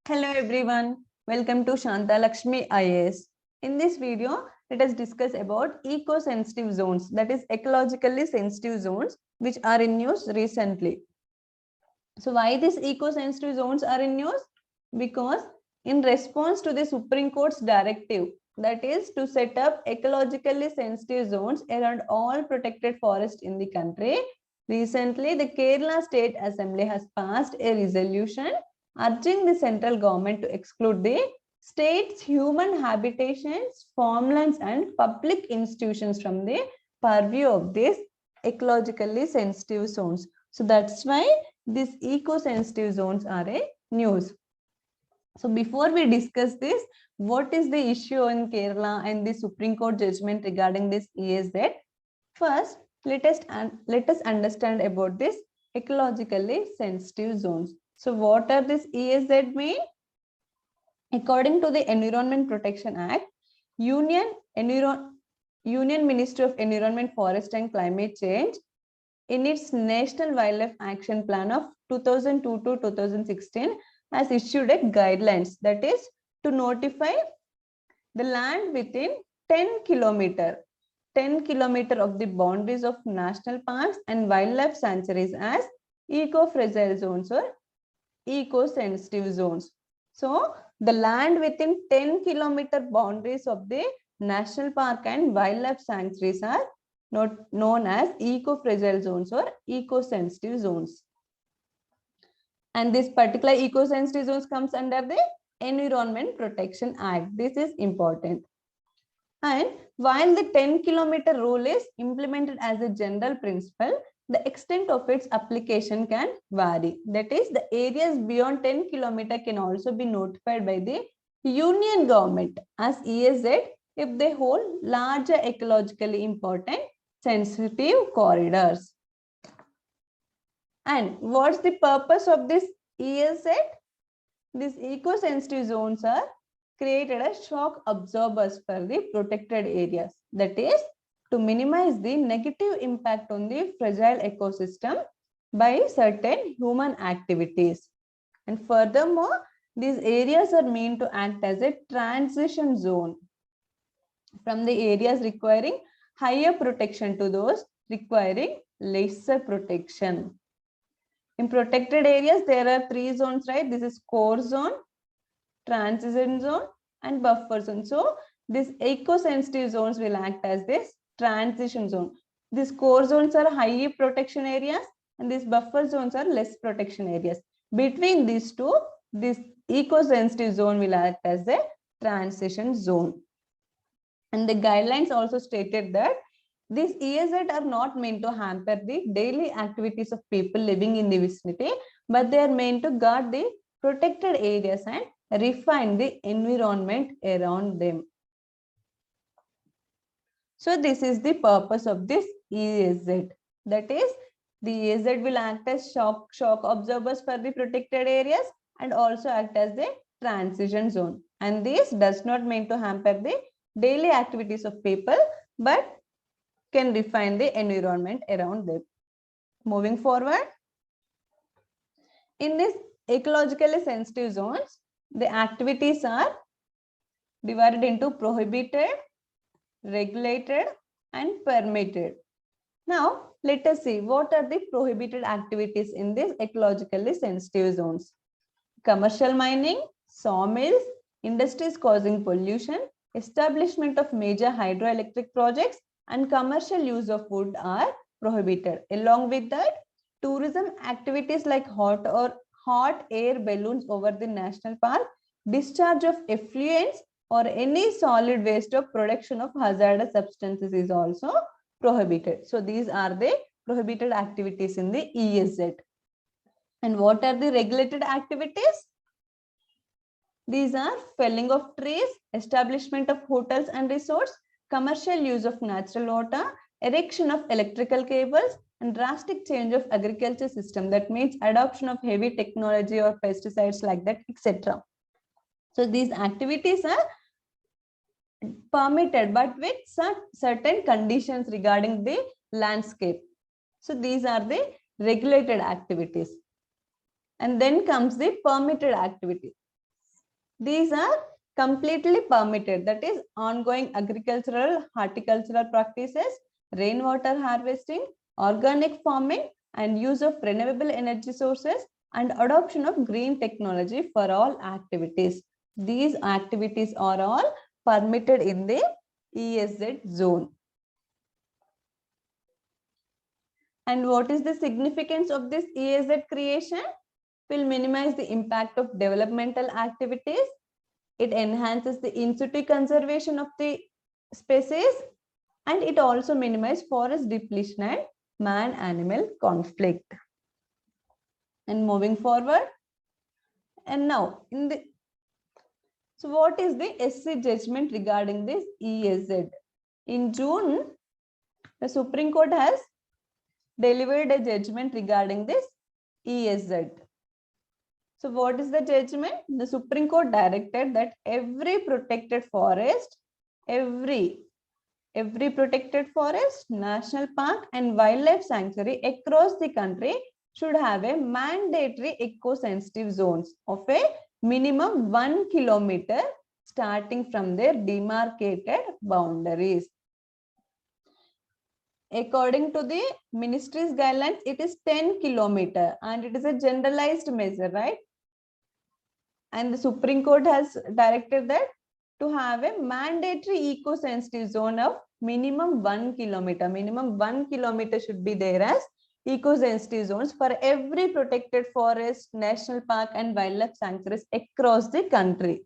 Hello everyone, welcome to Shanta Lakshmi IAS. In this video, let us discuss about eco-sensitive zones, that is ecologically sensitive zones, which are in news recently. So why these eco-sensitive zones are in news? Because in response to the Supreme Court's directive, that is to set up ecologically sensitive zones around all protected forests in the country, recently the Kerala State Assembly has passed a resolution urging the central government to exclude the state's human habitations, farmlands, and public institutions from the purview of these ecologically sensitive zones. So that's why these eco-sensitive zones are a news. So before we discuss this, what is the issue in Kerala and the Supreme Court judgment regarding this ESZ? First, let us understand about this ecologically sensitive zones. So what are these ESZ mean? According to the Environment Protection Act, Union Ministry of Environment, Forest and Climate Change, in its National Wildlife Action Plan of 2002 to 2016, has issued a guidelines, that is to notify the land within 10 kilometer of the boundaries of national parks and wildlife sanctuaries as eco-fragile zones or eco-sensitive zones. So the land within 10 kilometer boundaries of the national park and wildlife sanctuaries are not known as eco-fragile zones or eco-sensitive zones. And this particular eco-sensitive zones comes under the Environment Protection Act. This is important. And while the 10-kilometer rule is implemented as a general principle, the extent of its application can vary. That is, the areas beyond 10 kilometer can also be notified by the union government as ESZ if they hold larger ecologically important sensitive corridors. And what's the purpose of this ESZ? These eco-sensitive zones are created as shock absorbers for the protected areas. That is, to minimize the negative impact on the fragile ecosystem by certain human activities. And furthermore, these areas are meant to act as a transition zone from the areas requiring higher protection to those requiring lesser protection. In protected areas, there are 3 zones, right? This is core zone, transition zone, and buffer zone. So these eco-sensitive zones will act as this transition zone. These core zones are high protection areas and these buffer zones are less protection areas. Between these two, this eco-sensitive zone will act as a transition zone. And the guidelines also stated that these ESZ are not meant to hamper the daily activities of people living in the vicinity, but they are meant to guard the protected areas and refine the environment around them. So this is the purpose of this ESZ. That is, the ESZ will act as shock absorbers for the protected areas and also act as the transition zone. And this does not mean to hamper the daily activities of people, but can refine the environment around them. Moving forward, in this ecologically sensitive zones, the activities are divided into prohibited, regulated, and permitted. Now, let us see what are the prohibited activities in these ecologically sensitive zones. Commercial mining, sawmills, industries causing pollution, establishment of major hydroelectric projects, and commercial use of wood are prohibited. Along with that, tourism activities like hot air balloons over the national park, discharge of effluents, or any solid waste or production of hazardous substances is also prohibited. So these are the prohibited activities in the ESZ. And what are the regulated activities? These are felling of trees, establishment of hotels and resorts, commercial use of natural water, erection of electrical cables, and drastic change of agriculture system. That means adoption of heavy technology or pesticides like that, etc. So these activities are permitted, but with certain conditions regarding the landscape. So these are the regulated activities. And then comes the permitted activity. These are completely permitted. That is ongoing agricultural, horticultural practices, rainwater harvesting, organic farming, and use of renewable energy sources, and adoption of green technology for all activities. These activities are all permitted in the ESZ zone. And what is the significance of this ESZ creation? Will minimize the impact of developmental activities. It enhances the in situ conservation of the species, and it also minimizes forest depletion and man-animal conflict. And moving forward, and now so what is the SC judgment regarding this ESZ? In June, the Supreme Court has delivered a judgment regarding this ESZ. So what is the judgment? The Supreme Court directed that every protected forest, every protected forest, national park and wildlife sanctuary across the country should have a mandatory eco-sensitive zones of a minimum 1 kilometer starting from their demarcated boundaries. According to the ministry's guidelines, it is 10 kilometer and it is a generalized measure, right? And the Supreme Court has directed that to have a mandatory eco-sensitive zone of minimum 1 kilometer. Minimum 1 kilometer should be there as eco-sensitive zones for every protected forest, national park and wildlife sanctuaries across the country.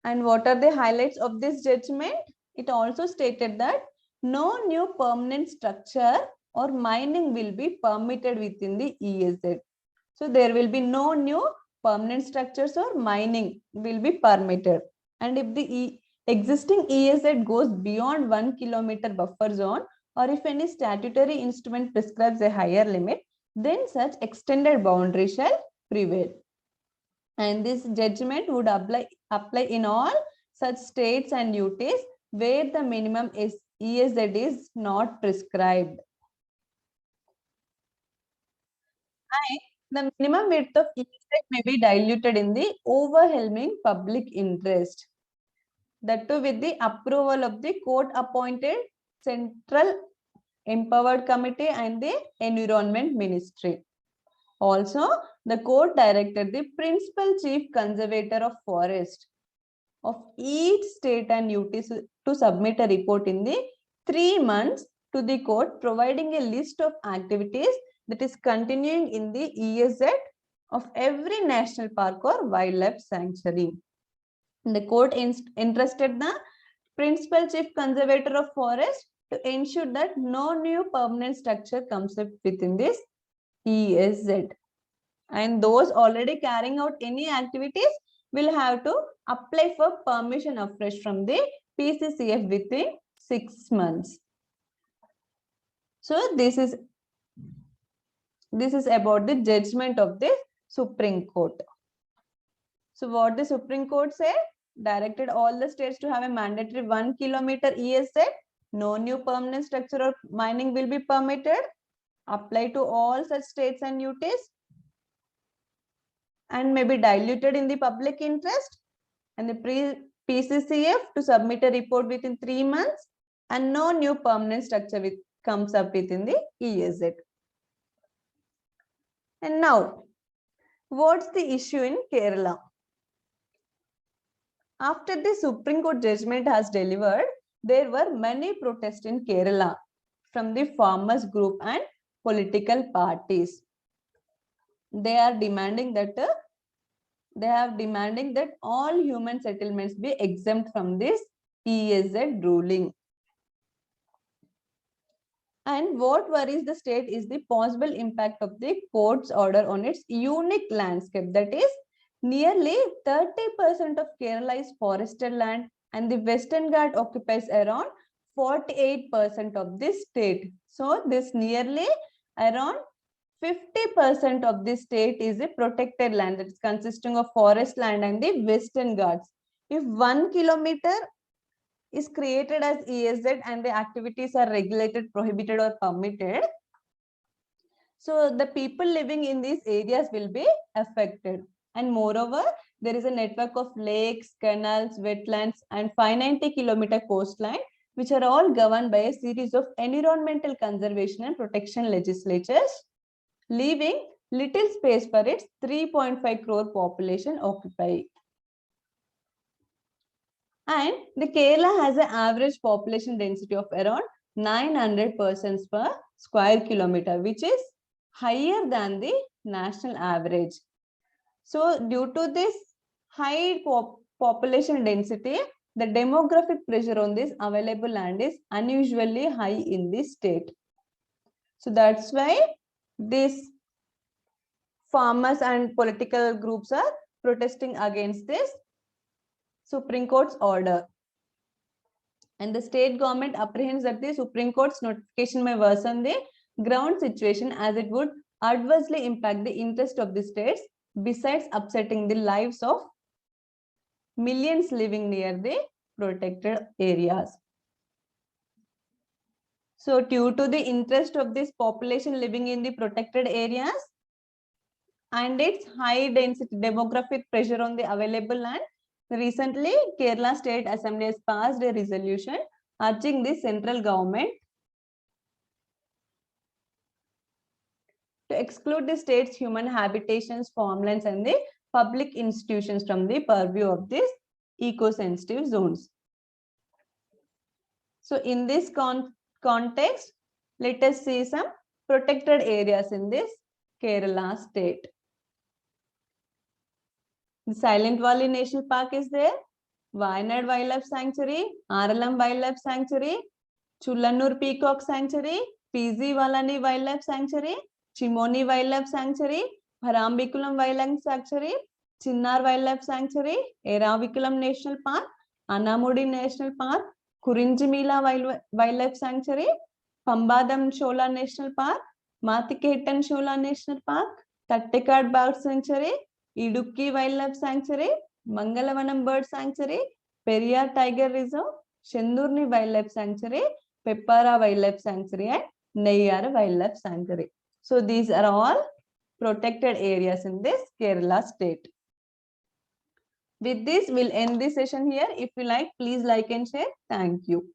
And what are the highlights of this judgment? It also stated that no new permanent structure or mining will be permitted within the ESZ. So there will be no new permanent structures or mining will be permitted. And if the existing ESZ goes beyond 1 kilometer buffer zone, or if any statutory instrument prescribes a higher limit, then such extended boundary shall prevail. And this judgment would apply in all such states and UTs where the minimum ESZ is not prescribed. The minimum width of ESZ may be diluted in the overwhelming public interest. That too with the approval of the court-appointed Central Empowered Committee and the Environment Ministry. Also, the court directed the Principal Chief Conservator of Forest of each state and UT to submit a report in the 3 months to the court, providing a list of activities that is continuing in the ESZ of every national park or wildlife sanctuary. And the court entrusted the Principal Chief Conservator of Forest to ensure that no new permanent structure comes up within this ESZ. And those already carrying out any activities will have to apply for permission afresh from the PCCF within 6 months. So this is about the judgment of the Supreme Court. So what the Supreme Court said? Directed all the states to have a mandatory 1 kilometer ESZ. No new permanent structure or mining will be permitted. Apply to all such states and UTs. And may be diluted in the public interest. And the PCCF to submit a report within 3 months. And no new permanent structure comes up within the ESZ. And now, what's the issue in Kerala? After the Supreme Court judgment has delivered, there were many protests in Kerala from the farmers group and political parties. They are demanding that all human settlements be exempt from this ESZ ruling. And what worries the state is the possible impact of the court's order on its unique landscape. That is, nearly 30% of Kerala is forested land, and the Western Ghat occupies around 48% of this state. So this nearly around 50% of this state is a protected land that is consisting of forest land and the Western Ghats. If 1 kilometer is created as ESZ and the activities are regulated, prohibited or permitted, so the people living in these areas will be affected. And moreover, there is a network of lakes, canals, wetlands, and 590-kilometer coastline, which are all governed by a series of environmental conservation and protection legislatures, leaving little space for its 3.5 crore population occupy. And the Kerala has an average population density of around 900 persons per square kilometer, which is higher than the national average. So due to this high population density, the demographic pressure on this available land is unusually high in this state. So that's why these farmers and political groups are protesting against this Supreme Court's order. And the state government apprehends that the Supreme Court's notification may worsen the ground situation, as it would adversely impact the interest of the states, besides upsetting the lives of millions living near the protected areas. So due to the interest of this population living in the protected areas and its high density demographic pressure on the available land, recently Kerala State Assembly has passed a resolution urging the central government to exclude the state's human habitations, farmlands, and the public institutions from the purview of this eco-sensitive zones. So in this context, let us see some protected areas in this Kerala state. The Silent Valley National Park is there, Wayanad Wildlife Sanctuary, Aralam Wildlife Sanctuary, Chullanur Peacock Sanctuary, PZ Valani Wildlife Sanctuary, Chimoni Wildlife Sanctuary, Parambikulam Wildlife Sanctuary, Chinnar Wildlife Sanctuary, Eravikulam National Park, Anamudi National Park, Kurinjimila Wildlife Sanctuary, Pambadam Shola National Park, Mathiketan Shola National Park, Tattekad Bird Sanctuary, Idukki Wildlife Sanctuary, Mangalavanam Bird Sanctuary, Periyar Tiger Reserve, Shendurni Wildlife Sanctuary, Peppara Wildlife Sanctuary, and Neyyara Wildlife Sanctuary. So these are all protected areas in this Kerala state. With this, we'll end this session here. If you like, please like and share. Thank you.